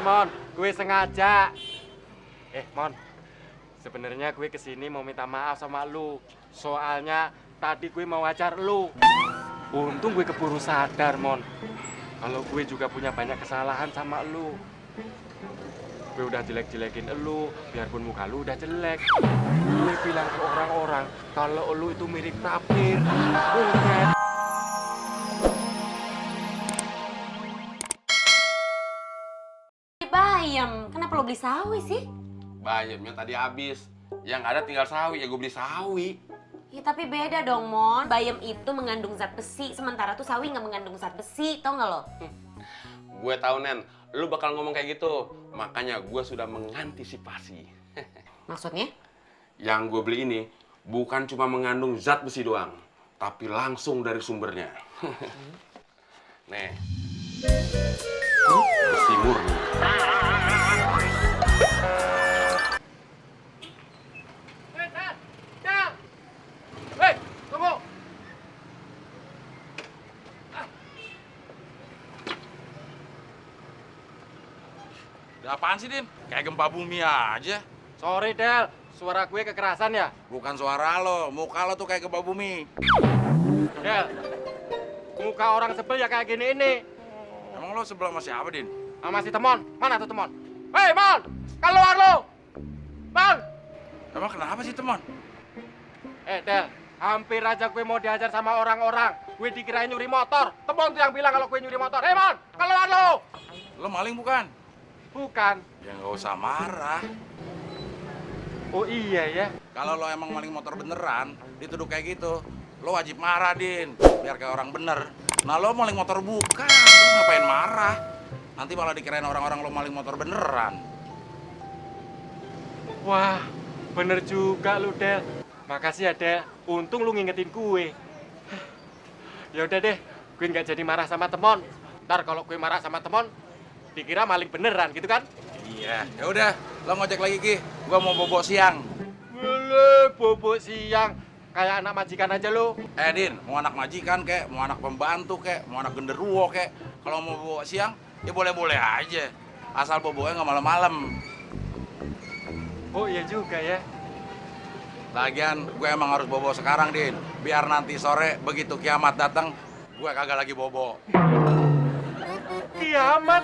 Mon. Gue sengaja. Mon. Sebenarnya gue kesini mau minta maaf sama lu. Soalnya tadi gue mau ajar lu. Untung gue keburu sadar, Mon. Kalau gue juga punya banyak kesalahan sama lu. Gue udah jelek-jelekin elu, biarpun muka lu udah jelek. Gue bilang ke orang-orang kalau elu itu mirip tapir. Bukan. Bayam, kenapa lo beli sawi sih? Bayamnya tadi habis. Yang ada tinggal sawi, ya gue beli sawi. Ya tapi beda dong, Mon. Bayam itu mengandung zat besi, sementara tuh sawi nggak mengandung zat besi, tau nggak lo? Gue tahu, Nen, lu bakal ngomong kayak gitu. Makanya gue sudah mengantisipasi. Maksudnya? Yang gue beli ini bukan cuma mengandung zat besi doang, tapi langsung dari sumbernya. Nih, besi murni. Hei, tunggu. Ada apaan sih, Din? Kayak gempa bumi aja. Sorry, Del. Suara gue kekerasan ya? Bukan suara lo, muka lo tuh kayak gempa bumi. Del, muka orang sebel ya kayak gini ini. Emang lo sebelah sama siapa, Din? Sama si Temon. Mana tuh Temon? Hei, Mon! Keluar lo! Mon! Emang kenapa sih, teman? Del, hampir aja gue mau diajar sama orang-orang. Gue dikirain nyuri motor. Temon tuh yang bilang kalau gue nyuri motor. Hei, Mon! Keluar lo! Lo maling bukan? Bukan. Ya nggak usah marah. Oh iya ya. Kalau lo emang maling motor beneran, dituduh kayak gitu, lo wajib marah, Din. Biar kayak orang bener. Nah, lo maling motor bukan, terus ngapain marah? Nanti malah dikirain orang-orang lo maling motor beneran. Wah, bener juga lu, Del. Makasih ya, Del. Untung lu ngingetin gue. Ya udah deh, gue nggak jadi marah sama Temon. Ntar kalau gue marah sama Temon, dikira maling beneran gitu kan? Iya. Ya udah, lo ngojek lagi, Ki. Gua mau bobo siang. Boleh, bobo siang. Kayak anak majikan aja lu. Din, mau anak majikan kek, mau anak pembantu kek, mau anak genderuwo kek. Kalau mau bobo siang, ya boleh-boleh aja. Asal bobonya nggak malam-malam. Oh iya juga ya. Lagian gue emang harus bobo sekarang, Din. Biar nanti sore begitu kiamat datang, gue kagak lagi bobo. Kiamat?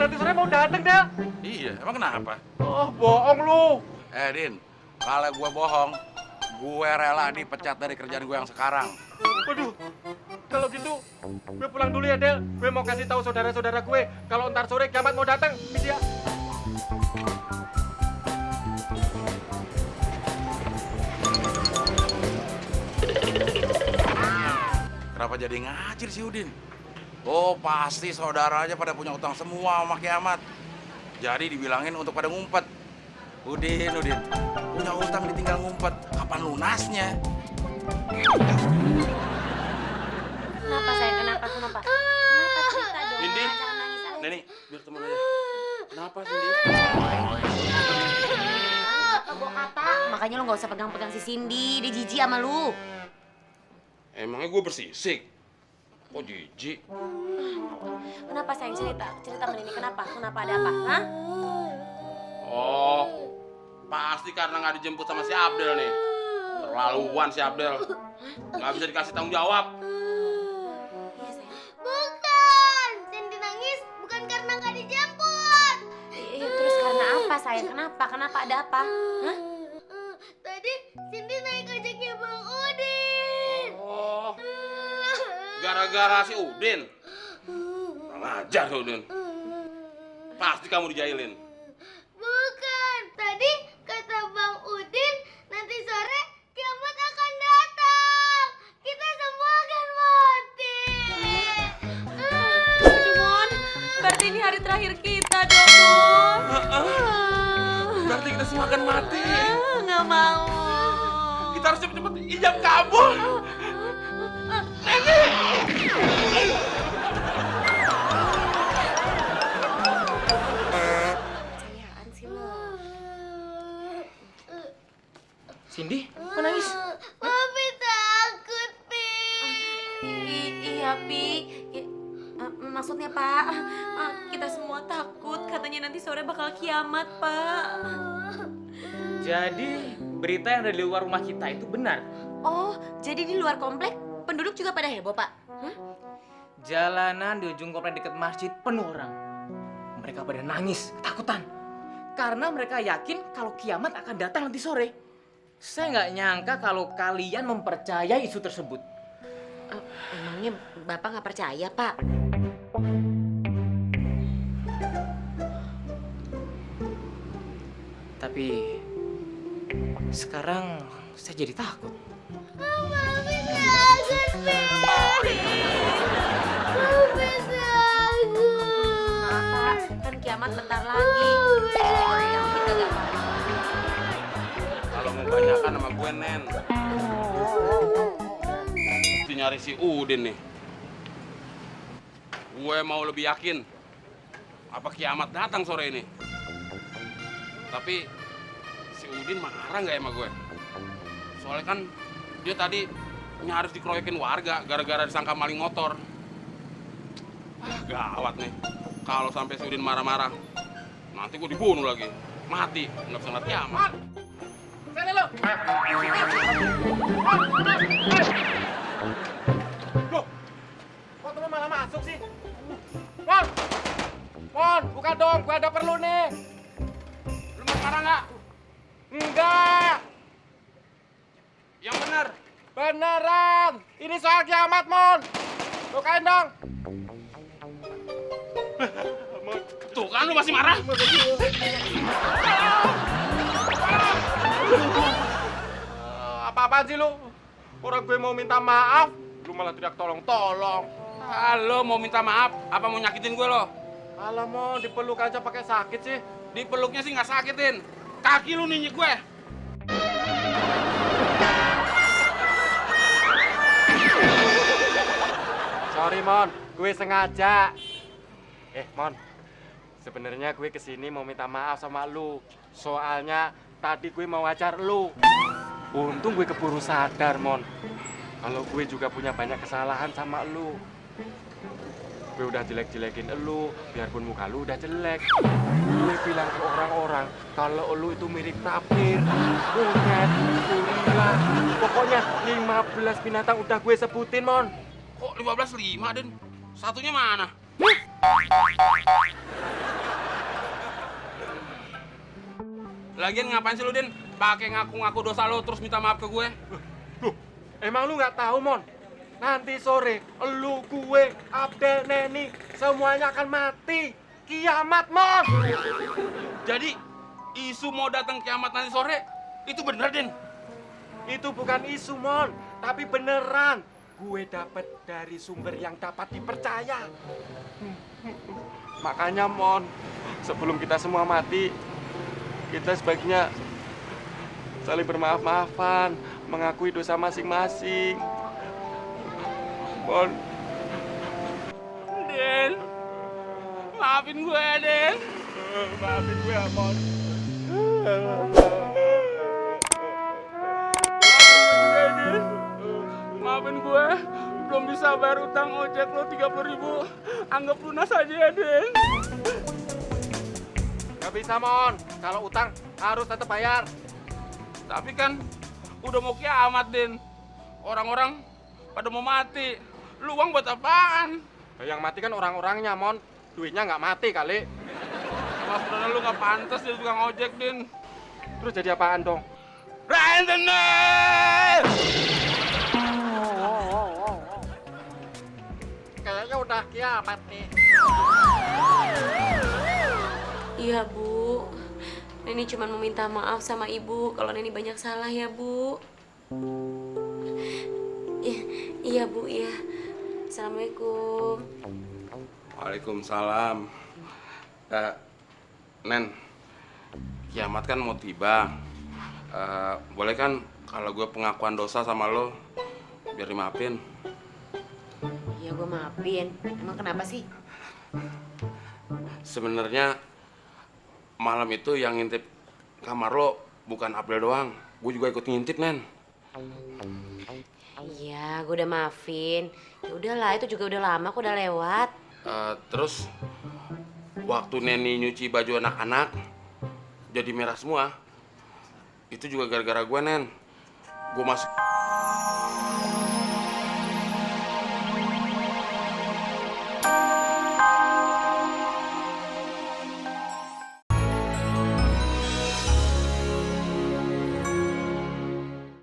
Nanti sore mau dateng, Del. Iya, emang kenapa? Oh, bohong lu. Din, kalau gue bohong, gue rela dipecat dari kerjaan gue yang sekarang. Waduh, kalau gitu gue pulang dulu ya, Del. Gue mau kasih tahu saudara-saudara gue kalau ntar sore kiamat mau datang. Misi ya. Kenapa jadi ngacir si Udin? Oh, pasti saudaranya pada punya utang semua sama kiamat. Jadi dibilangin untuk pada ngumpet. Udin, punya utang ditinggal ngumpet. Kapan lunasnya? Kenapa sayang? Kenapa? Kenapa cerita dong? Indi, Jangan nangis. Neni, biar temen aja. Kenapa sih, Din? Gua kata. Makanya lu nggak usah pegang-pegang si Cindy, dia jijik sama lu. Emangnya gue bersisik? Kok jijik? Kenapa sayang cerita sama Nini? Kenapa ada apa? Hah? Oh, pasti karena nggak dijemput sama si Abdel nih. Terlaluan si Abdel. Nggak bisa dikasih tanggung jawab. Iya sayang. Bukan, Cindy nangis bukan karena nggak dijemput. Iya terus karena apa sayang? Kenapa ada apa? Hah? Tadi Cindy naik ojeknya Bang Udin. Oh, gara-gara si Udin. Kurang ajar si Udin. Pasti kamu dijailin. Bukan, tadi kata Bang Udin nanti sore kiamat akan datang. Kita semua akan mati. Aduh Mon, berarti ini hari terakhir kita dong Mon. Berarti kita semua akan mati. Nggak mau. Kita harus cepet-cepet ijab kabul. Percayaan sih lo. Cindy, kok nangis? Papi takut, Pi. Iya Pi. maksudnya Pak. Kita semua takut katanya nanti sore bakal kiamat Pak. Jadi berita yang ada di luar rumah kita itu benar. Oh, jadi di luar komplek penduduk juga pada heboh Pak? Jalanan di ujung komplek dekat masjid penuh orang. Mereka pada nangis, ketakutan. Karena mereka yakin kalau kiamat akan datang nanti sore. Saya nggak nyangka kalau kalian mempercayai isu tersebut. Emangnya Bapak nggak percaya Pak? Tapi sekarang saya jadi takut. Mami takut, Mami. Mami takut. Pak, kan kiamat bentar lagi. Yang kita nggak Kalau mau banyakan sama gue, Nen. Itu nyari si Udin nih. Gue mau lebih yakin apa kiamat datang sore ini. Tapi si Udin marah nggak sama gue? Soalnya kan dia tadi nyaris dikeroyokin warga gara-gara disangka maling motor. Gawat nih. Kalau sampai si Udin marah-marah, nanti gue dibunuh lagi. Mati, nggak bisa ngeliat kiamat. Loh, kok temen malah masuk sih? Mon! Mon, buka dong, gue ada perlu nih. Lu mau marah nggak? Enggak, Yang benar. beneran. Ini soal kiamat, Mon. Bukain dong. Tuh kan lu masih marah. Apa-apaan sih lu? Orang gue mau minta maaf, lu malah teriak tolong-tolong. Halo, mau minta maaf? Apa mau nyakitin gue lo? Alah, Mon, dipeluk aja pakai sakit sih. Dipeluknya sih nggak sakitin. Kaki lu ninyik gue. Sorry, Mon, gue sengaja. Mon, sebenarnya gue kesini mau minta maaf sama lu. Soalnya tadi gue mau wajar lu. Untung gue keburu sadar, Mon. Kalau gue juga punya banyak kesalahan sama lu. Gue udah jelek-jelekin lu, biarpun muka lu udah jelek. Gue bilang ke orang-orang kalau lu itu mirip tapir, monyet, gorila. Pokoknya 15 binatang udah gue sebutin, Mon. Kok 15.5, Den? Satunya mana? Lagian ngapain sih lu, Den? Pakai ngaku-ngaku dosa lu terus minta maaf ke gue? Loh, emang lu nggak tahu, Mon? Nanti sore, elu, gue, Abdel, Neni, semuanya akan mati. Kiamat, Mon! Jadi, isu mau datang kiamat nanti sore, itu bener, Den? Itu bukan isu, Mon, tapi beneran. Gue dapat dari sumber yang dapat dipercaya. Makanya, Mon, sebelum kita semua mati, kita sebaiknya saling bermaaf-maafan, mengakui dosa masing-masing. Mon. Den, maafin gue, Den. Maafin gue ya, Mon. Maafin gue, belum bisa bayar utang ojek lo 30.000. Anggap lunas aja ya, Den. Gak bisa, Mon. Kalau utang harus tetap bayar. Tapi kan udah mau kiamat, Den. Orang-orang pada mau mati. Lu uang buat apaan? Yang mati kan orang-orangnya, Mon. Duitnya nggak mati kali. Mas Brana lu nggak pantas jadi tukang ojek, Den. Terus jadi apaan dong? Rentenir! Kayaknya udah kiamat nih. Iya Bu, Neni cuma mau minta maaf sama Ibu kalau Neni banyak salah ya Bu. Iya Bu, iya. Assalamualaikum. Waalaikumsalam. Nen, kiamat kan mau tiba. Boleh kan kalau gue pengakuan dosa sama lo, biar dimaafin? Iya gue maafin. Emang kenapa sih? Sebenarnya malam itu yang ngintip kamar lo bukan Abdel doang. Gue juga ikut ngintip, Nen. Iya, gue udah maafin. Ya udahlah, itu juga udah lama, kok udah lewat. Terus waktu Neni nyuci baju anak-anak jadi merah semua, itu juga gara-gara gue, Nen. Gue masuk